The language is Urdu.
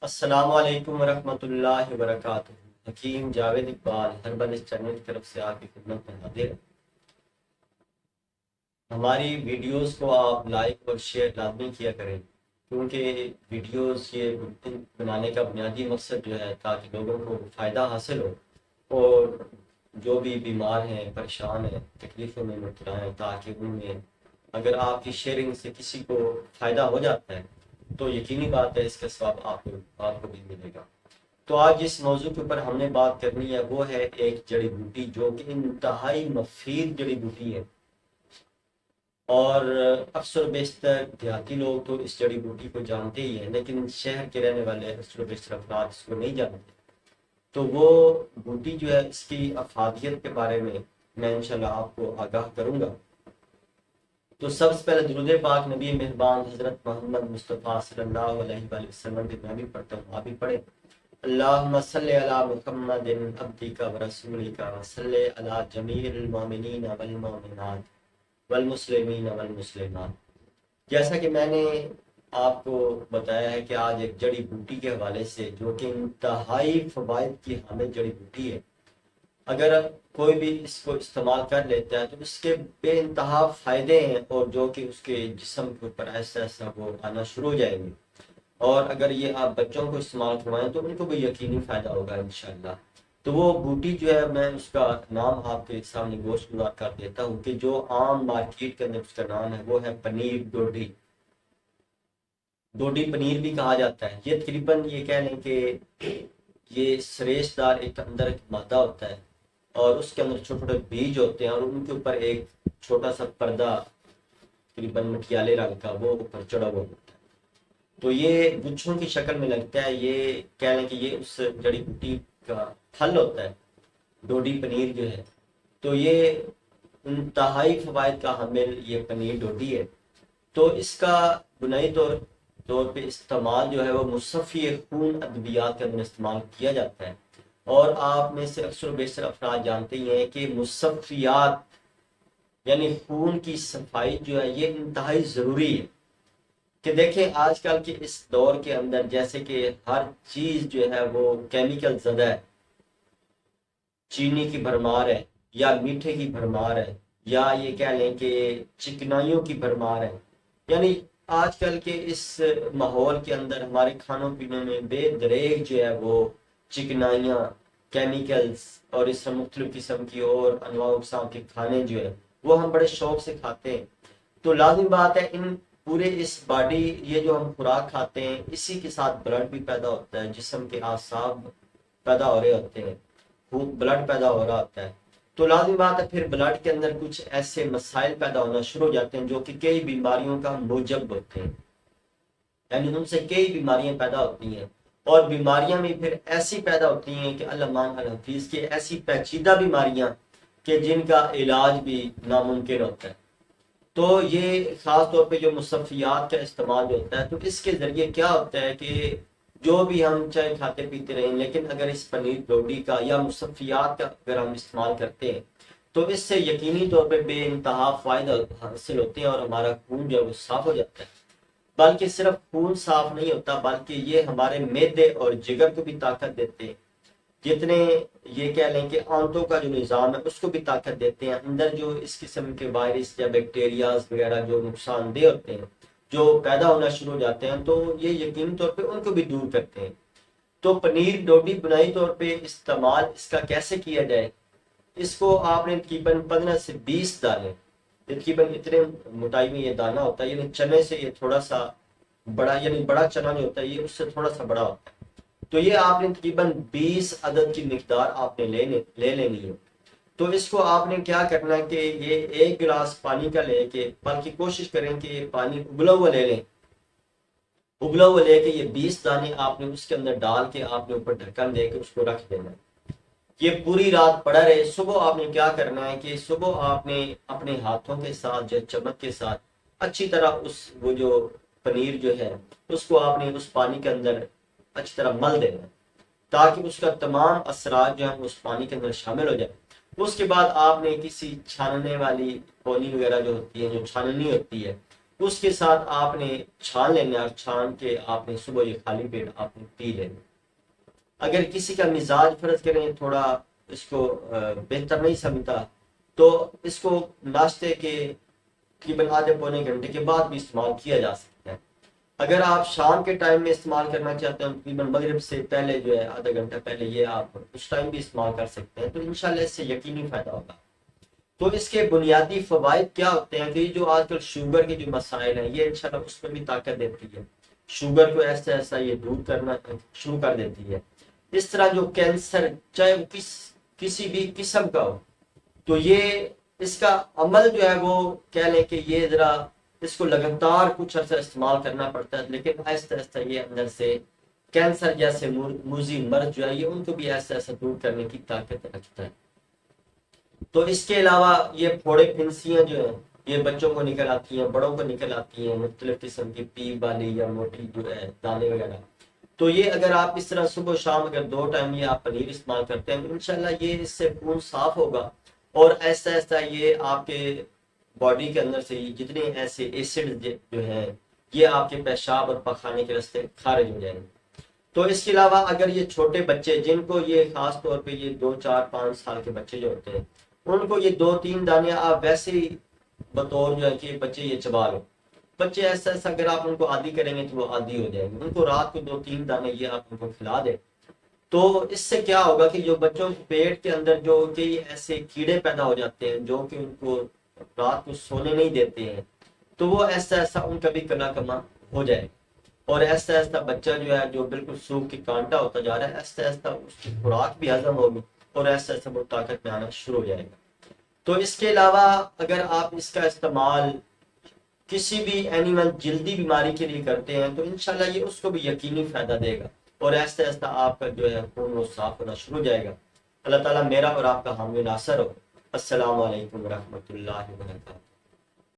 السلام علیکم ورحمۃ اللہ وبرکاتہ۔ حکیم جاوید اقبال ہربل اس چینل کی طرف سے آپ کی خدمت میں حاضر ہے۔ ہماری ویڈیوز کو آپ لائک اور شیئر لازمی کیا کریں، کیونکہ ویڈیوز یہ بنانے کا بنیادی مقصد جو ہے تاکہ لوگوں کو فائدہ حاصل ہو، اور جو بھی بیمار ہیں، پریشان ہیں، تکلیفوں میں مبتلا ہیں، تاکہ ان میں اگر آپ کی شیئرنگ سے کسی کو فائدہ ہو جاتا ہے تو یقینی بات ہے اس کا ثواب آپ کو بھی ملے گا۔ تو آج جس موضوع کے اوپر ہم نے بات کرنی ہے وہ ہے ایک جڑی بوٹی جو کہ انتہائی مفید جڑی بوٹی ہے، اور اکثر و بیشتر دیہاتی لوگ تو اس جڑی بوٹی کو جانتے ہی ہیں، لیکن شہر کے رہنے والے اکثر و بیشتر افراد اس کو نہیں جانتے۔ تو وہ بوٹی جو ہے اس کی افادیت کے بارے میں انشاءاللہ آپ کو آگاہ کروں گا۔ تو سب سے پہلے درود پاک نبی مہربان حضرت محمد مصطفیٰ صلی اللہ علیہ وآلہ وسلم پہ میں بھی پڑھتا ہوں، آپ بھی پڑھیں۔ اللہم صلی علی محمد عبدک و رسولک و صلی علی جمیع المؤمنین والمؤمنات والمسلمین والمسلمات۔ جیسا کہ میں نے آپ کو بتایا ہے کہ آج ایک جڑی بوٹی کے حوالے سے جو کہ انتہائی فوائد کی حامل جڑی بوٹی ہے، اگر کوئی بھی اس کو استعمال کر لیتا ہے تو اس کے بے انتہا فائدے ہیں، اور جو کہ اس کے جسم کے اوپر ایسا ایسا وہ آنا شروع ہو جائیں گے، اور اگر یہ آپ بچوں کو استعمال کروائیں تو ان کو بھی یقینی فائدہ ہوگا انشاءاللہ۔ تو وہ بوٹی جو ہے میں اس کا نام آپ کے سامنے گوشت گزار کر دیتا ہوں کہ جو عام مارکیٹ کے اندر اس کا نام ہے وہ ہے پنیر ڈوڈی۔ ڈوڈی پنیر بھی کہا جاتا ہے۔ یہ تقریباً یہ کہہ لیں کہ یہ سریش دار ایک اندر ایک مادہ ہوتا ہے، اور اس کے اندر چھوٹے چھوٹے بیج ہوتے ہیں، اور ان کے اوپر ایک چھوٹا سا پردہ تقریباً مٹیالے رنگ کا وہ اوپر چڑھا ہوا ہوتا ہے۔ تو یہ گچھوں کی شکل میں لگتا ہے، یہ کہہ لیں کہ یہ اس جڑی بوٹی کا پھل ہوتا ہے، ڈوڈی پنیر جو ہے۔ تو یہ انتہائی فوائد کا حامل یہ پنیر ڈوڈی ہے۔ تو اس کا بنائی طور پہ استعمال جو ہے وہ مصفی خون ادویات کے اندر استعمال کیا جاتا ہے، اور آپ میں سے اکثر و بیشتر افراد جانتے ہی ہیں کہ مصفیات یعنی خون کی صفائی جو ہے یہ انتہائی ضروری ہے۔ کہ دیکھیں آج کل کے اس دور کے اندر جیسے کہ ہر چیز جو ہے وہ کیمیکل زدہ ہے، چینی کی بھرمار ہے، یا میٹھے کی بھرمار ہے، یا یہ کہہ لیں کہ چکنائیوں کی بھرمار ہے۔ یعنی آج کل کے اس ماحول کے اندر ہمارے کھانوں پینے میں بے دریغ جو ہے وہ چکنائیاں، کیمیکلز، اور اس سے مختلف قسم کی اور انواع و اقسام کے کھانے جو ہے وہ ہم بڑے شوق سے کھاتے ہیں۔ تو لازم بات ہے ان پورے اس باڈی یہ جو ہم خوراک کھاتے ہیں اسی کے ساتھ بلڈ بھی پیدا ہوتا ہے، جسم کے اعصاب پیدا ہو رہے ہوتے ہیں، بلڈ پیدا ہو رہا ہوتا ہے۔ تو لازم بات ہے پھر بلڈ کے اندر کچھ ایسے مسائل پیدا ہونا شروع ہو جاتے ہیں جو کہ کئی بیماریوں کا موجب ہوتے ہیں، یعنی ان سے کئی بیماریاں پیدا ہوتی ہیں، اور بیماریاں بھی پھر ایسی پیدا ہوتی ہیں کہ اللہ مان الحفیظ کی ایسی پیچیدہ بیماریاں کہ جن کا علاج بھی ناممکن ہوتا ہے۔ تو یہ خاص طور پہ جو مصفیات کا استعمال ہوتا ہے تو اس کے ذریعے کیا ہوتا ہے کہ جو بھی ہم چاہے کھاتے پیتے رہیں، لیکن اگر اس پنیر ڈوڈی کا یا مصفیات کا اگر ہم استعمال کرتے ہیں تو اس سے یقینی طور پہ بے انتہا فائدہ حاصل ہوتے ہیں، اور ہمارا خون جو ہے وہ صاف ہو جاتا ہے۔ بلکہ صرف خون صاف نہیں ہوتا بلکہ یہ ہمارے معدے اور جگر کو بھی طاقت دیتے ہیں، جتنے یہ کہہ لیں کہ آنتوں کا جو نظام ہے اس کو بھی طاقت دیتے ہیں۔ اندر جو اس قسم کے وائرس یا بیکٹیریاز وغیرہ جو نقصان دہ ہوتے ہیں جو پیدا ہونا شروع ہو جاتے ہیں تو یہ یقینی طور پہ ان کو بھی دور کرتے ہیں۔ تو پنیر ڈوڈی بنائی طور پہ استعمال اس کا کیسے کیا جائے؟ اس کو آپ نے تقریباً 15 سے 20 دانے، تقریباً اتنے موٹائی میں یہ دانہ ہوتا ہے، یعنی چنے سے یہ تھوڑا سا بڑا، یعنی بڑا چنا جو ہوتا ہے یہ اس سے تھوڑا سا بڑا ہوتا ہے۔ تو یہ آپ نے تقریباً 20 عدد کی مقدار آپ نے لے لینی ہے۔ تو اس کو آپ نے کیا کرنا ہے کہ یہ 1 گلاس پانی کا لے کے، بلکہ کوشش کریں کہ یہ پانی ابلا ہوا لے لیں، ابلا ہوا لے کے یہ 20 دانے آپ نے اس کے اندر ڈال کے آپ نے اوپر ڈھکن دے کے اس کو رکھ دینا ہے۔ یہ پوری رات پڑا رہے۔ صبح آپ نے کیا کرنا ہے کہ صبح آپ نے اپنے ہاتھوں کے ساتھ جو چمچ کے ساتھ اچھی طرح وہ جو پنیر جو ہے اس کو آپ نے اس پانی کے اندر اچھی طرح مل دینا ہے، تاکہ اس کا تمام اثرات جو ہیں اس پانی کے اندر شامل ہو جائے۔ اس کے بعد آپ نے کسی چھاننے والی پونی وغیرہ جو ہوتی ہے، جو چھاننی ہوتی ہے، اس کے ساتھ آپ نے چھان لینا اور چھان کے آپ نے صبح یہ خالی پیٹ آپ نے پی لینا۔ اگر کسی کا مزاج فرض کریں تھوڑا اس کو بہتر نہیں سمجھتا تو اس کو ناشتے کے تقریباً آدھے پونے گھنٹے کے بعد بھی استعمال کیا جا سکتا ہے۔ اگر آپ شام کے ٹائم میں استعمال کرنا چاہتے ہیں تقریباً مغرب سے پہلے جو ہے آدھا گھنٹہ پہلے، یہ آپ اس ٹائم بھی استعمال کر سکتے ہیں، تو انشاءاللہ اس سے یقینی فائدہ ہوگا۔ تو اس کے بنیادی فوائد کیا ہوتے ہیں کہ جو آج کل شوگر کے جو مسائل ہیں یہ انشاءاللہ اس میں بھی طاقت دیتی ہے، شوگر کو ایسا ایسا یہ دور کرنا شروع کر دیتی ہے۔ اس طرح جو کینسر چاہے وہ کسی بھی قسم کا ہو، تو یہ اس کا عمل جو ہے وہ کہہ لیں کہ یہ ذرا اس کو لگاتار کچھ عرصہ استعمال کرنا پڑتا ہے، لیکن آہستہ آہستہ یہ اندر سے کینسر جیسے موذی مرض جو ہے یہ ان کو بھی ایسا ایسا دور کرنے کی طاقت رکھتا ہے۔ تو اس کے علاوہ یہ پھوڑے پھنسیاں جو ہیں یہ بچوں کو نکل آتی ہیں، بڑوں کو نکل آتی ہیں، مختلف قسم کی پیپ والی یا موٹی جو ہے دانے وغیرہ، تو یہ اگر آپ اس طرح صبح و شام اگر 2 ٹائم یہ آپ پنیر استعمال کرتے ہیں تو انشاءاللہ یہ اس سے خون صاف ہوگا، اور ایسا ایسا یہ آپ کے باڈی کے اندر سے جتنے ایسے ایسڈ جو ہیں یہ آپ کے پیشاب اور پخانے کے راستے خارج ہو جائیں گے۔ تو اس کے علاوہ اگر یہ چھوٹے بچے جن کو یہ خاص طور پہ یہ 2 4 5 سال کے بچے جو ہوتے ہیں ان کو یہ 2 3 دانے آپ ویسے ہی بطور جو ہے کہ بچے یہ چبا لو، بچے ایسا ایسا اگر آپ ان کو عادی کریں گے تو وہ عادی ہو جائیں گے، ان کو رات کو 2 3 دانے یہ آپ ان کو کھلا دیں، تو اس سے کیا ہوگا کہ جو بچوں کے پیٹ کے اندر جو کہ ایسے کیڑے پیدا ہو جاتے ہیں جو کہ ان کو رات کو سونے نہیں دیتے ہیں، تو وہ ایسا ایسا ان کا بھی کلا کما ہو جائے، اور ایسا ایسا بچہ جو ہے جو بالکل سوکھ کے کانٹا ہوتا جا رہا ہے ایسا ایسا اس کی خوراک بھی ہضم ہوگی اور ایسا ایسا وہ طاقت میں آنا شروع ہو جائے گا۔ تو اس کے علاوہ اگر آپ اس کا استعمال کسی بھی اینیمل جلدی بیماری کے لیے کرتے ہیں تو انشاءاللہ یہ اس کو بھی یقینی فائدہ دے گا، اور ایسا ایسا آپ کا جو ہے خون وہ صاف ہونا شروع ہو جائے گا۔ اللہ تعالیٰ میرا اور آپ کا حامی ناصر ہو۔ السلام علیکم ورحمۃ اللہ وبرکاتہ۔